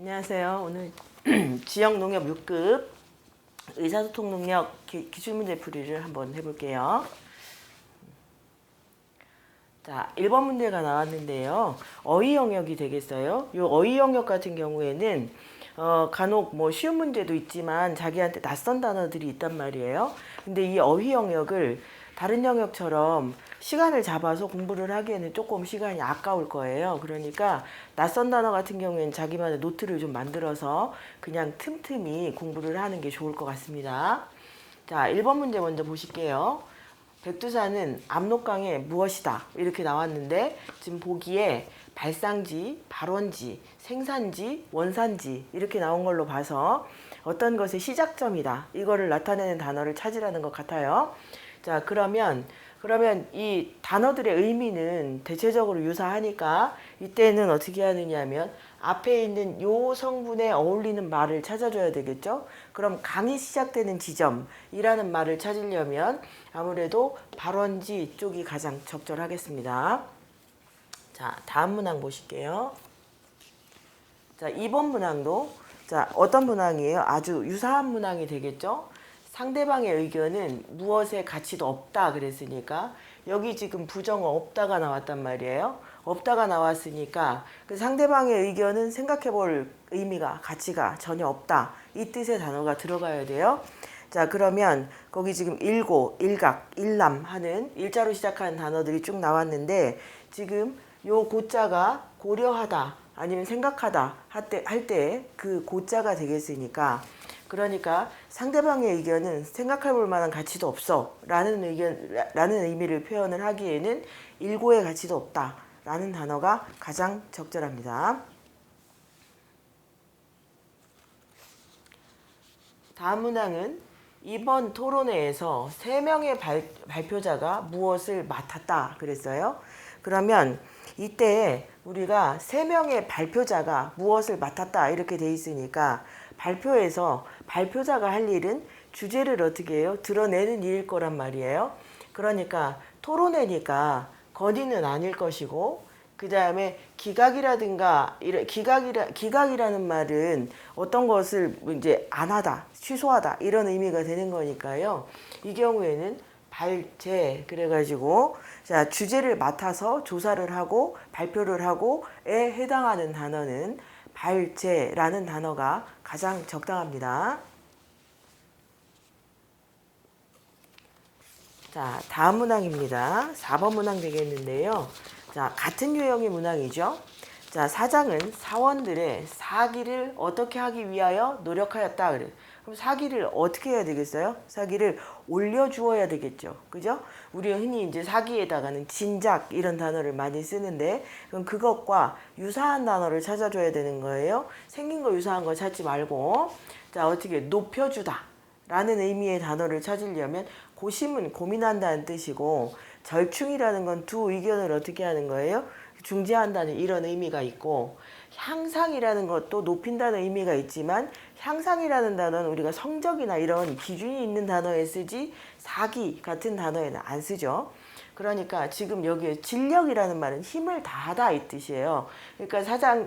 안녕하세요. 오늘 지역농협 6급 의사소통 능력 기출문제 풀이를 한번 해볼게요. 자, 1번 문제가 나왔는데요. 어휘 영역이 되겠어요. 요 어휘 영역 같은 경우에는 간혹 뭐 쉬운 문제도 있지만 자기한테 낯선 단어들이 있단 말이에요. 근데 이 어휘 영역을 다른 영역처럼 시간을 잡아서 공부를 하기에는 조금 시간이 아까울 거예요. 그러니까 낯선 단어 같은 경우에는 자기만의 노트를 좀 만들어서 그냥 틈틈이 공부를 하는 게 좋을 것 같습니다. 자, 1번 문제 먼저 보실게요. 백두산은 압록강의 무엇이다 이렇게 나왔는데 지금 보기에 발상지, 발원지, 생산지, 원산지 이렇게 나온 걸로 봐서 어떤 것의 시작점이다 이거를 나타내는 단어를 찾으라는 것 같아요. 자, 그러면 이 단어들의 의미는 대체적으로 유사하니까 이때는 어떻게 하느냐면 앞에 있는 요 성분에 어울리는 말을 찾아줘야 되겠죠. 그럼 강이 시작되는 지점이라는 말을 찾으려면 아무래도 발원지 쪽이 가장 적절하겠습니다. 자, 다음 문항 보실게요. 자, 2번 문항도 자, 어떤 문항이에요? 아주 유사한 문항이 되겠죠. 상대방의 의견은 무엇의 가치도 없다 그랬으니까 여기 지금 부정어 없다가 나왔단 말이에요. 없다가 나왔으니까 그 상대방의 의견은 생각해 볼 의미가 가치가 전혀 없다. 이 뜻의 단어가 들어가야 돼요. 자, 그러면 거기 지금 일고, 일각, 일남 하는 일자로 시작하는 단어들이 쭉 나왔는데 지금 요 고자가 고려하다 아니면 생각하다 할 때 그 고자가 되겠으니까 그러니까 상대방의 의견은 생각해 볼 만한 가치도 없어 라는 의미를 표현을 하기에는 일고의 가치도 없다 라는 단어가 가장 적절합니다. 다음 문항은 이번 토론회에서 3명의 발표자가 무엇을 맡았다 그랬어요. 그러면 이때 우리가 3명의 발표자가 무엇을 맡았다 이렇게 돼 있으니까 발표에서 발표자가 할 일은 주제를 어떻게 해요? 드러내는 일일 거란 말이에요. 그러니까 토론회니까 건의는 아닐 것이고 그 다음에 기각이라든가 기각이라는 말은 어떤 것을 이제 안 하다, 취소하다 이런 의미가 되는 거니까요. 이 경우에는 발제 그래가지고 자 주제를 맡아서 조사를 하고 발표를 하고에 해당하는 단어는 발제라는 단어가 가장 적당합니다. 자, 다음 문항입니다. 4번 문항 되겠는데요. 자, 같은 유형의 문항이죠. 자, 사장은 사원들의 사기를 어떻게 하기 위하여 노력하였다. 그래. 그럼 사기를 어떻게 해야 되겠어요? 사기를 올려주어야 되겠죠. 그죠? 우리가 흔히 이제 사기에다가는 진작 이런 단어를 많이 쓰는데 그럼 그것과 유사한 단어를 찾아줘야 되는 거예요. 생긴 거 유사한 거 찾지 말고 자, 어떻게 높여주다 라는 의미의 단어를 찾으려면 고심은 고민한다는 뜻이고 절충이라는 건 두 의견을 어떻게 하는 거예요? 중재한다는 이런 의미가 있고 향상이라는 것도 높인다는 의미가 있지만 향상이라는 단어는 우리가 성적이나 이런 기준이 있는 단어에 쓰지 사기 같은 단어에는 안 쓰죠. 그러니까 지금 여기에 진력이라는 말은 힘을 다하다 이 뜻이에요. 그러니까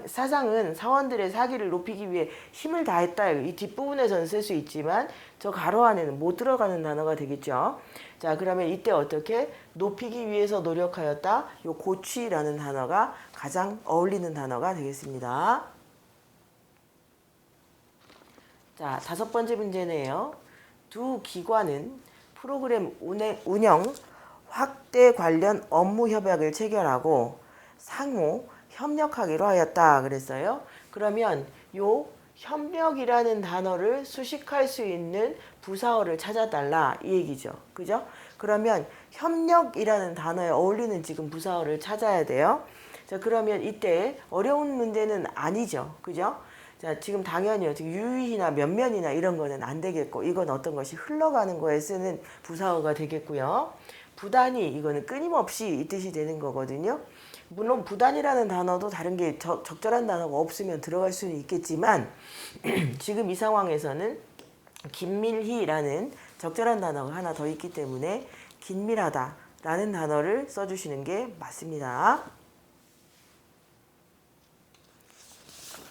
사장은 사원들의 사기를 높이기 위해 힘을 다했다. 이 뒷부분에서는 쓸 수 있지만 저 가로 안에는 못 들어가는 단어가 되겠죠. 자, 그러면 이때 어떻게 높이기 위해서 노력하였다. 요 고취라는 단어가 가장 어울리는 단어가 되겠습니다. 자, 5번째 문제네요. 두 기관은 프로그램 운영 확대 관련 업무 협약을 체결하고 상호 협력하기로 하였다 그랬어요. 그러면 요 협력이라는 단어를 수식할 수 있는 부사어를 찾아달라 이 얘기죠. 그죠? 그러면 협력이라는 단어에 어울리는 지금 부사어를 찾아야 돼요. 자, 그러면 이때 어려운 문제는 아니죠. 그죠? 자, 지금 당연히 지금 유의나 면면이나 이런 거는 안 되겠고 이건 어떤 것이 흘러가는 거에 쓰는 부사어가 되겠고요. 부단히 이거는 끊임없이 이 뜻이 되는 거거든요. 물론 부단이라는 단어도 다른 게 적절한 단어가 없으면 들어갈 수는 있겠지만 지금 이 상황에서는 긴밀히라는 적절한 단어가 하나 더 있기 때문에 긴밀하다라는 단어를 써주시는 게 맞습니다.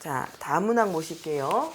자, 다음 문항 보실게요.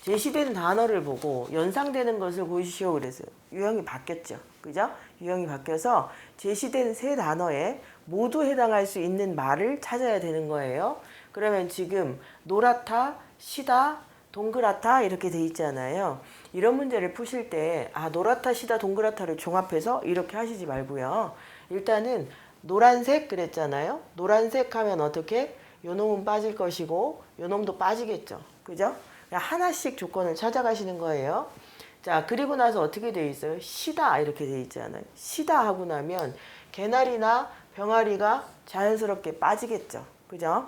제시된 단어를 보고 연상되는 것을 고르시오 그랬어요. 유형이 바뀌었죠. 그죠? 유형이 바뀌어서 제시된 세 단어에 모두 해당할 수 있는 말을 찾아야 되는 거예요. 그러면 지금 노랗다, 시다, 동그랗다 이렇게 돼 있잖아요. 이런 문제를 푸실 때 노랗다, 시다, 동그랗다를 종합해서 이렇게 하시지 말고요. 일단은 노란색 그랬잖아요. 노란색 하면 어떻게? 요 놈은 빠질 것이고 요 놈도 빠지겠죠. 그죠? 그냥 하나씩 조건을 찾아가시는 거예요. 자, 그리고 나서 어떻게 돼 있어요? 시다 이렇게 돼 있잖아요. 시다 하고 나면 개나리나 병아리가 자연스럽게 빠지겠죠. 그죠?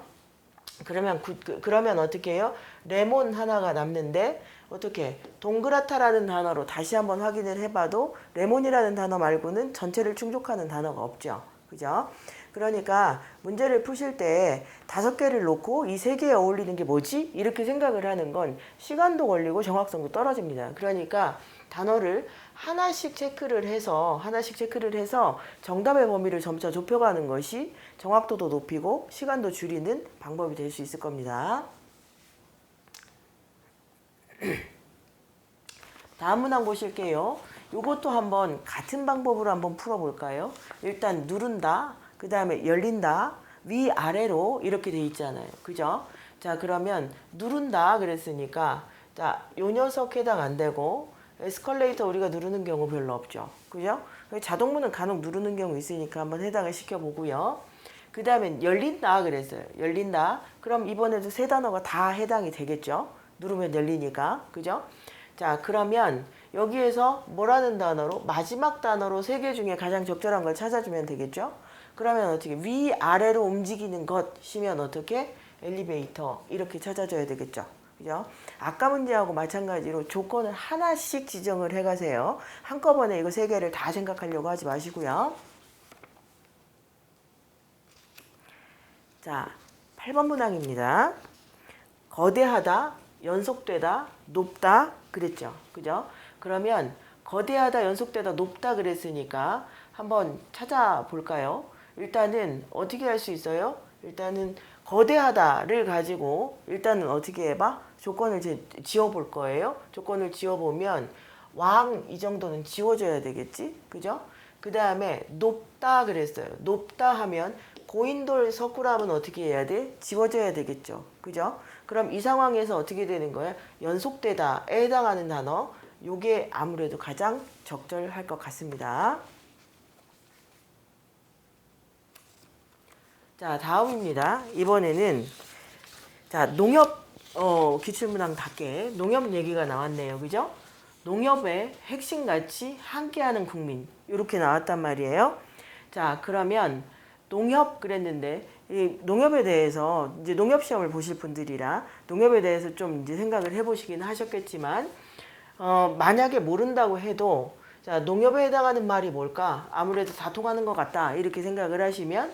그러면 어떻게 해요? 레몬 하나가 남는데 어떻게 동그랗다라는 단어로 다시 한번 확인을 해봐도 레몬이라는 단어 말고는 전체를 충족하는 단어가 없죠. 그죠? 그러니까 문제를 푸실 때 5개를 놓고 이 3개에 어울리는 게 뭐지? 이렇게 생각을 하는 건 시간도 걸리고 정확성도 떨어집니다. 그러니까 단어를 하나씩 체크를 해서 정답의 범위를 점차 좁혀가는 것이 정확도도 높이고 시간도 줄이는 방법이 될 수 있을 겁니다. 다음 문항 보실게요. 이것도 한번 같은 방법으로 한번 풀어볼까요? 일단 누른다, 그 다음에 열린다, 위아래로 이렇게 돼 있잖아요. 그죠? 자, 그러면 누른다 그랬으니까 자, 요 녀석 해당 안 되고 에스컬레이터 우리가 누르는 경우 별로 없죠. 그죠? 자동문은 간혹 누르는 경우 있으니까 한번 해당을 시켜보고요. 그 다음에 열린다 그랬어요. 열린다. 그럼 이번에도 세 단어가 다 해당이 되겠죠. 누르면 열리니까. 그죠? 자, 그러면 여기에서 뭐라는 단어로? 마지막 단어로 3개 중에 가장 적절한 걸 찾아주면 되겠죠? 그러면 어떻게? 위아래로 움직이는 것이면 어떻게? 엘리베이터 이렇게 찾아줘야 되겠죠. 그죠? 아까 문제하고 마찬가지로 조건을 하나씩 지정을 해가세요. 한꺼번에 이거 3개를 다 생각하려고 하지 마시고요. 자, 8번 문항입니다. 거대하다, 연속되다, 높다 그랬죠. 그죠? 그러면 거대하다, 연속되다, 높다 그랬으니까 한번 찾아볼까요? 일단은 어떻게 할 수 있어요? 일단은 거대하다를 가지고 일단은 어떻게 해봐? 조건을 지워볼 거예요. 조건을 지워보면 왕 이 정도는 지워줘야 되겠지? 그죠? 그 다음에 높다 그랬어요. 높다 하면 고인돌 석굴암은 어떻게 해야 돼? 지워져야 되겠죠. 그죠? 그럼 이 상황에서 어떻게 되는 거야? 연속되다에 해당하는 단어 요게 아무래도 가장 적절할 것 같습니다. 자, 다음입니다. 이번에는 자, 농협 기출문항답게 농협 얘기가 나왔네요. 그죠? 농협의 핵심 가치 함께하는 국민 이렇게 나왔단 말이에요. 자, 그러면 농협 그랬는데 이 농협에 대해서 이제 농협 시험을 보실 분들이라 농협에 대해서 좀 이제 생각을 해보시긴 하셨겠지만 만약에 모른다고 해도 자, 농협에 해당하는 말이 뭘까? 아무래도 다 통하는 것 같다 이렇게 생각을 하시면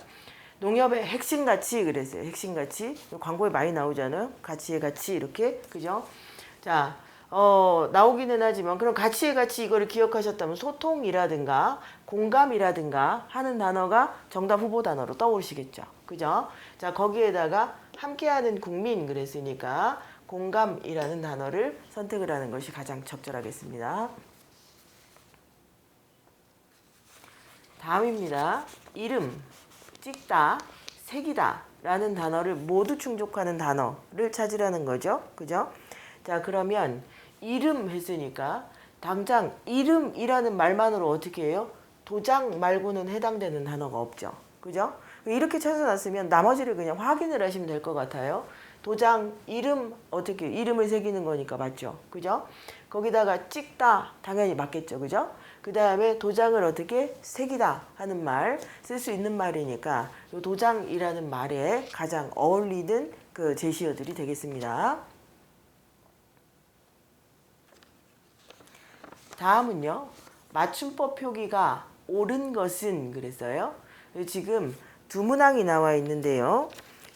농협의 핵심 가치 그랬어요. 핵심 가치 광고에 많이 나오잖아요. 가치의 가치 이렇게 그죠? 자, 나오기는 하지만 그럼 가치의 가치 이거를 기억하셨다면 소통이라든가 공감이라든가 하는 단어가 정답 후보 단어로 떠오르시겠죠. 그죠? 자, 거기에다가 함께하는 국민 그랬으니까 공감이라는 단어를 선택을 하는 것이 가장 적절하겠습니다. 다음입니다. 이름, 찍다, 색이다 라는 단어를 모두 충족하는 단어를 찾으라는 거죠. 그죠? 자, 그러면 이름 했으니까 당장 이름이라는 말만으로 어떻게 해요? 도장 말고는 해당되는 단어가 없죠. 그죠? 이렇게 찾아놨으면 나머지를 그냥 확인을 하시면 될 것 같아요. 도장, 이름, 어떻게 이름을 새기는 거니까 맞죠? 그죠? 거기다가 찍다 당연히 맞겠죠. 그죠? 그 다음에 도장을 어떻게 새기다 하는 말, 쓸 수 있는 말이니까 이 도장이라는 말에 가장 어울리는 그 제시어들이 되겠습니다. 다음은요. 맞춤법 표기가 옳은 것은 그랬어요. 지금 두 문항이 나와 있는데요.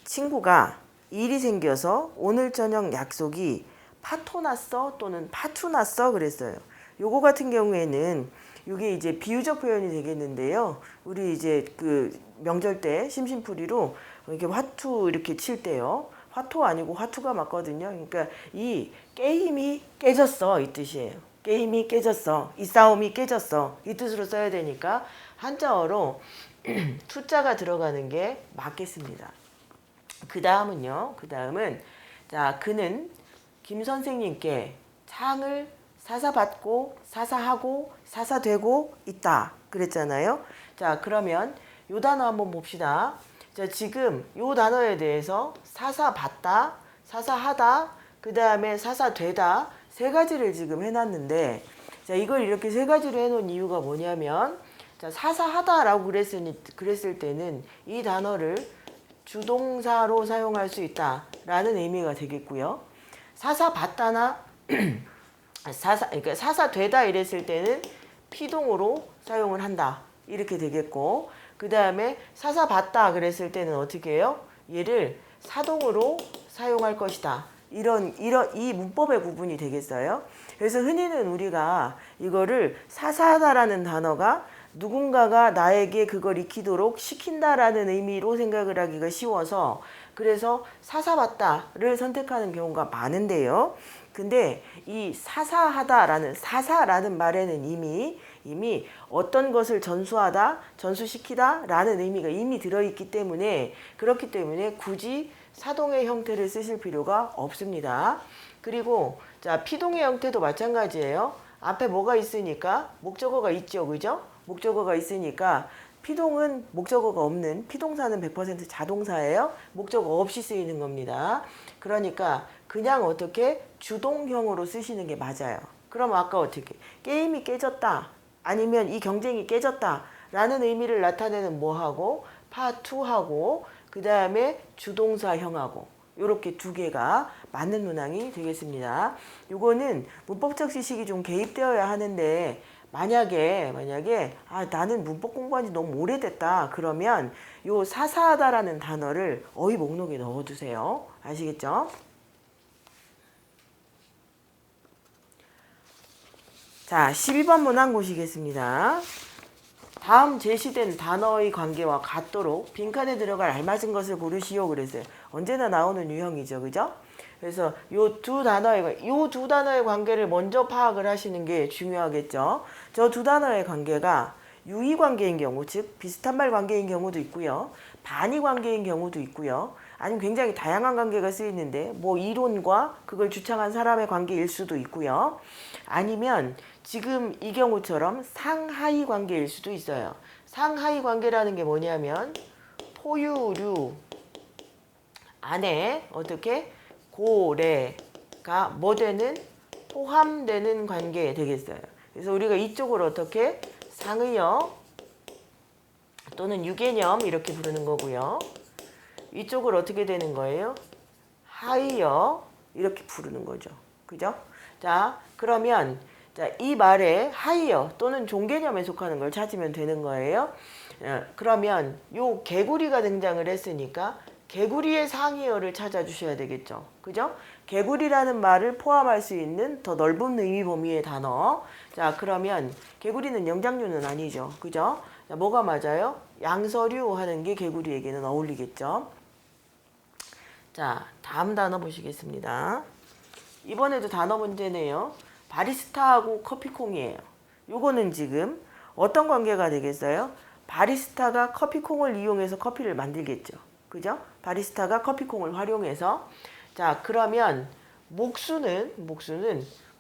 친구가 일이 생겨서 오늘 저녁 약속이 파토났어 또는 파투났어 그랬어요. 요거 같은 경우에는 이게 이제 비유적 표현이 되겠는데요. 우리 이제 그 명절 때 심심풀이로 이렇게 화투 이렇게 칠 때요. 화토 아니고 화투가 맞거든요. 그러니까 이 게임이 깨졌어 이 뜻이에요. 게임이 깨졌어. 이 싸움이 깨졌어. 이 뜻으로 써야 되니까 한자어로 투자가 들어가는 게 맞겠습니다. 그 다음은요. 그 다음은 자 그는 김 선생님께 상을 사사받고 사사하고 사사되고 있다 그랬잖아요. 자 그러면 요 단어 한번 봅시다. 자 지금 요 단어에 대해서 사사받다, 사사하다, 그 다음에 사사되다 세 가지를 지금 해놨는데 자 이걸 이렇게 세 가지로 해놓은 이유가 뭐냐면 자 사사하다라고 그랬을 때는 이 단어를 주동사로 사용할 수 있다라는 의미가 되겠고요. 사사받다나 그러니까 사사되다 이랬을 때는 피동으로 사용을 한다 이렇게 되겠고 그 다음에 사사받다 그랬을 때는 어떻게 해요? 얘를 사동으로 사용할 것이다. 이런 이 문법의 구분이 되겠어요. 그래서 흔히는 우리가 이거를 사사하다라는 단어가 누군가가 나에게 그걸 익히도록 시킨다라는 의미로 생각을 하기가 쉬워서 그래서 사사받다를 선택하는 경우가 많은데요. 근데 이 사사라는 말에는 이미 어떤 것을 전수하다, 전수시키다 라는 의미가 이미 들어있기 때문에 그렇기 때문에 굳이 사동의 형태를 쓰실 필요가 없습니다. 그리고 자 피동의 형태도 마찬가지예요. 앞에 뭐가 있으니까 목적어가 있죠. 그죠? 목적어가 있으니까 피동은 목적어가 없는 피동사는 100% 자동사예요. 목적어 없이 쓰이는 겁니다. 그러니까 그냥 어떻게 주동형으로 쓰시는 게 맞아요. 그럼 아까 어떻게 게임이 깨졌다 아니면 이 경쟁이 깨졌다 라는 의미를 나타내는 뭐하고 파투하고 그 다음에 주동사형하고 이렇게 두 개가 맞는 문항이 되겠습니다. 이거는 문법적 지식이 좀 개입되어야 하는데 만약에 나는 문법 공부한 지 너무 오래됐다 그러면 요 사사하다라는 단어를 어휘 목록에 넣어두세요. 아시겠죠? 자 12번 문항 보시겠습니다. 다음 제시된 단어의 관계와 같도록 빈칸에 들어갈 알맞은 것을 고르시오 그랬어요. 언제나 나오는 유형이죠. 그죠? 그래서 요 두 단어의 관계를 먼저 파악을 하시는 게 중요하겠죠. 저 두 단어의 관계가 유의 관계인 경우, 즉 비슷한 말 관계인 경우도 있고요. 반의 관계인 경우도 있고요. 아니면 굉장히 다양한 관계가 쓰이는데 뭐 이론과 그걸 주창한 사람의 관계일 수도 있고요. 아니면 지금 이 경우처럼 상하이 관계일 수도 있어요. 상하이 관계라는 게 뭐냐면 포유류 안에 어떻게 고래가 뭐 되는 포함되는 관계 되겠어요. 그래서 우리가 이쪽을 어떻게 상의어 또는 유개념 이렇게 부르는 거고요. 이쪽을 어떻게 되는 거예요? 하의어 이렇게 부르는 거죠. 그죠? 자, 그러면 이 말에 하이어 또는 종개념에 속하는 걸 찾으면 되는 거예요. 그러면 요 개구리가 등장을 했으니까 개구리의 상이어를 찾아주셔야 되겠죠. 그죠? 개구리라는 말을 포함할 수 있는 더 넓은 의미 범위의 단어. 자, 그러면 개구리는 영장류는 아니죠. 그죠? 자, 뭐가 맞아요? 양서류 하는 게 개구리에게는 어울리겠죠. 자, 다음 단어 보시겠습니다. 이번에도 단어 문제네요. 바리스타하고 커피콩이에요. 요거는 지금 어떤 관계가 되겠어요? 바리스타가 커피콩을 이용해서 커피를 만들겠죠. 그죠? 바리스타가 커피콩을 활용해서 자 그러면 목수는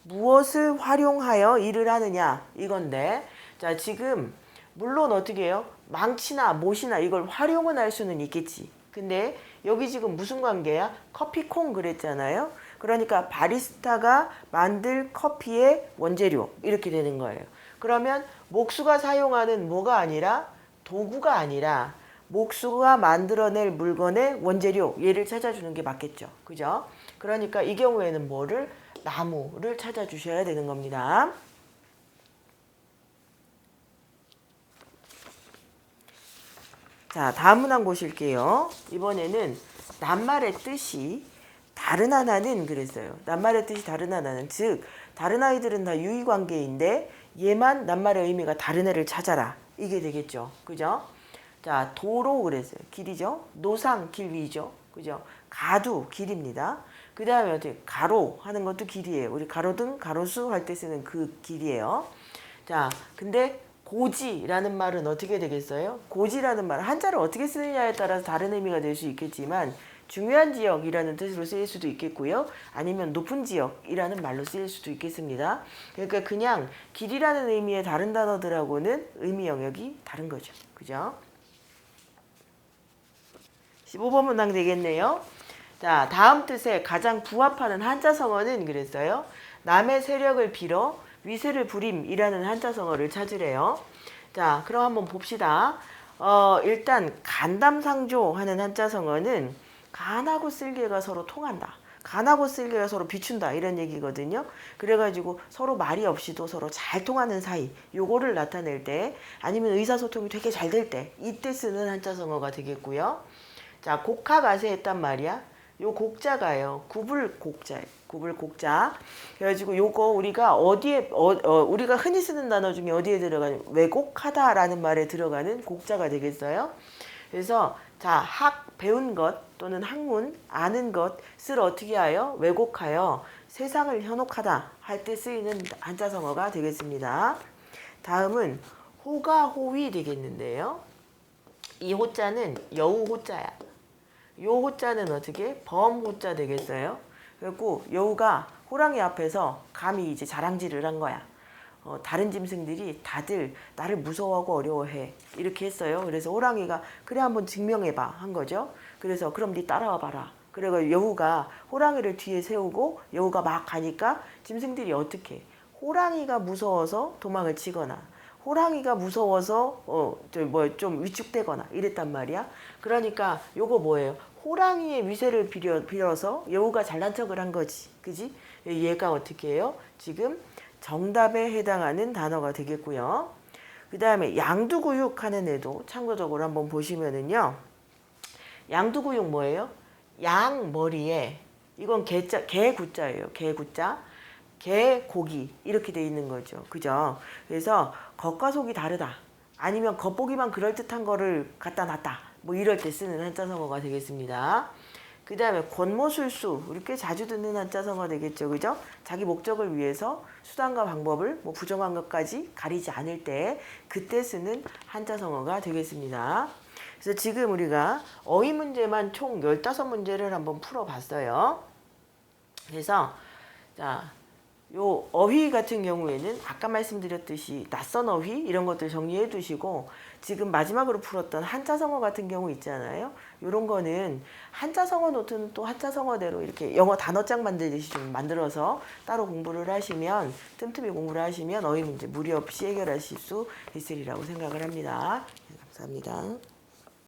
무엇을 활용하여 일을 하느냐 이건데 자 지금 물론 어떻게 해요? 망치나 못이나 이걸 활용은 할 수는 있겠지. 근데 여기 지금 무슨 관계야? 커피콩 그랬잖아요. 그러니까 바리스타가 만들 커피의 원재료 이렇게 되는 거예요. 그러면 목수가 사용하는 뭐가 아니라 도구가 아니라 목수가 만들어낼 물건의 원재료 얘를 찾아주는 게 맞겠죠. 그죠? 그러니까 이 경우에는 뭐를? 나무를 찾아주셔야 되는 겁니다. 자, 다음 문항 보실게요. 이번에는 낱말의 뜻이 다른 하나는 그랬어요. 낱말의 뜻이 다른 하나는 즉 다른 아이들은 다 유의관계인데 얘만 낱말의 의미가 다른 애를 찾아라. 이게 되겠죠. 그죠? 자, 도로 그랬어요. 길이죠. 노상 길 위죠. 그죠? 가도 길입니다. 그 다음에 어떻게 가로 하는 것도 길이에요. 우리 가로등, 가로수 할 때 쓰는 그 길이에요. 자, 근데 고지라는 말은 어떻게 되겠어요? 고지라는 말은 한자를 어떻게 쓰느냐에 따라서 다른 의미가 될 수 있겠지만 중요한 지역이라는 뜻으로 쓰일 수도 있겠고요. 아니면 높은 지역이라는 말로 쓰일 수도 있겠습니다. 그러니까 그냥 길이라는 의미의 다른 단어들하고는 의미 영역이 다른 거죠. 그죠? 15번 문항 되겠네요. 자, 다음 뜻에 가장 부합하는 한자성어는 그랬어요. 남의 세력을 빌어 위세를 부림이라는 한자성어를 찾으래요. 자, 그럼 한번 봅시다. 일단 간담상조 하는 한자성어는 간하고 쓸개가 서로 통한다. 간하고 쓸개가 서로 비춘다 이런 얘기거든요. 그래가지고 서로 말이 없이도 서로 잘 통하는 사이 요거를 나타낼 때 아니면 의사소통이 되게 잘 될 때 이때 쓰는 한자성어가 되겠고요. 자, 곡하가세했단 말이야. 요 곡자가요. 구불곡자예요. 구불곡자. 그래가지고 요거 우리가 어디에 우리가 흔히 쓰는 단어 중에 어디에 들어가는 왜곡하다라는 말에 들어가는 곡자가 되겠어요. 그래서 자, 학 배운 것 또는 학문 아는 것을 어떻게 하여 왜곡하여 세상을 현혹하다 할 때 쓰이는 한자성어가 되겠습니다. 다음은 호가호위 되겠는데요. 이 호자는 여우 호자야. 요 호자는 어떻게? 범호자 되겠어요. 그리고 여우가 호랑이 앞에서 감히 이제 자랑질을 한 거야. 다른 짐승들이 다들 나를 무서워하고 어려워해. 이렇게 했어요. 그래서 호랑이가 그래 한번 증명해봐 한 거죠. 그래서 그럼 네 따라와 봐라. 그래서 여우가 호랑이를 뒤에 세우고 여우가 막 가니까 짐승들이 어떻게? 호랑이가 무서워서 도망을 치거나 호랑이가 무서워서 좀 위축되거나 이랬단 말이야. 그러니까 요거 뭐예요? 호랑이의 위세를 빌어서 여우가 잘난 척을 한 거지. 그지? 얘가 어떻게 해요? 지금 정답에 해당하는 단어가 되겠고요. 그 다음에 양두구육 하는 애도 참고적으로 한번 보시면은요. 양두구육 뭐예요? 양 머리에 이건 개구자예요. 개구자. 개고기 이렇게 돼 있는 거죠. 그죠? 그래서 겉과 속이 다르다. 아니면 겉보기만 그럴듯한 거를 갖다 놨다. 뭐 이럴 때 쓰는 한자성어가 되겠습니다. 그 다음에 권모술수 우리 꽤 자주 듣는 한자성어 되겠죠. 그죠? 자기 목적을 위해서 수단과 방법을 뭐 부정한 것까지 가리지 않을 때 그때 쓰는 한자성어가 되겠습니다. 그래서 지금 우리가 어휘 문제만 총 15문제를 한번 풀어봤어요. 그래서 자, 요 어휘 같은 경우에는 아까 말씀드렸듯이 낯선 어휘 이런 것들 정리해 두시고 지금 마지막으로 풀었던 한자성어 같은 경우 있잖아요. 요런 거는 한자성어 노트는 또 한자성어대로 이렇게 영어 단어장 만들듯이 좀 만들어서 따로 공부를 하시면 틈틈이 공부를 하시면 어휘 문제 무리 없이 해결하실 수 있으리라고 생각을 합니다. 감사합니다.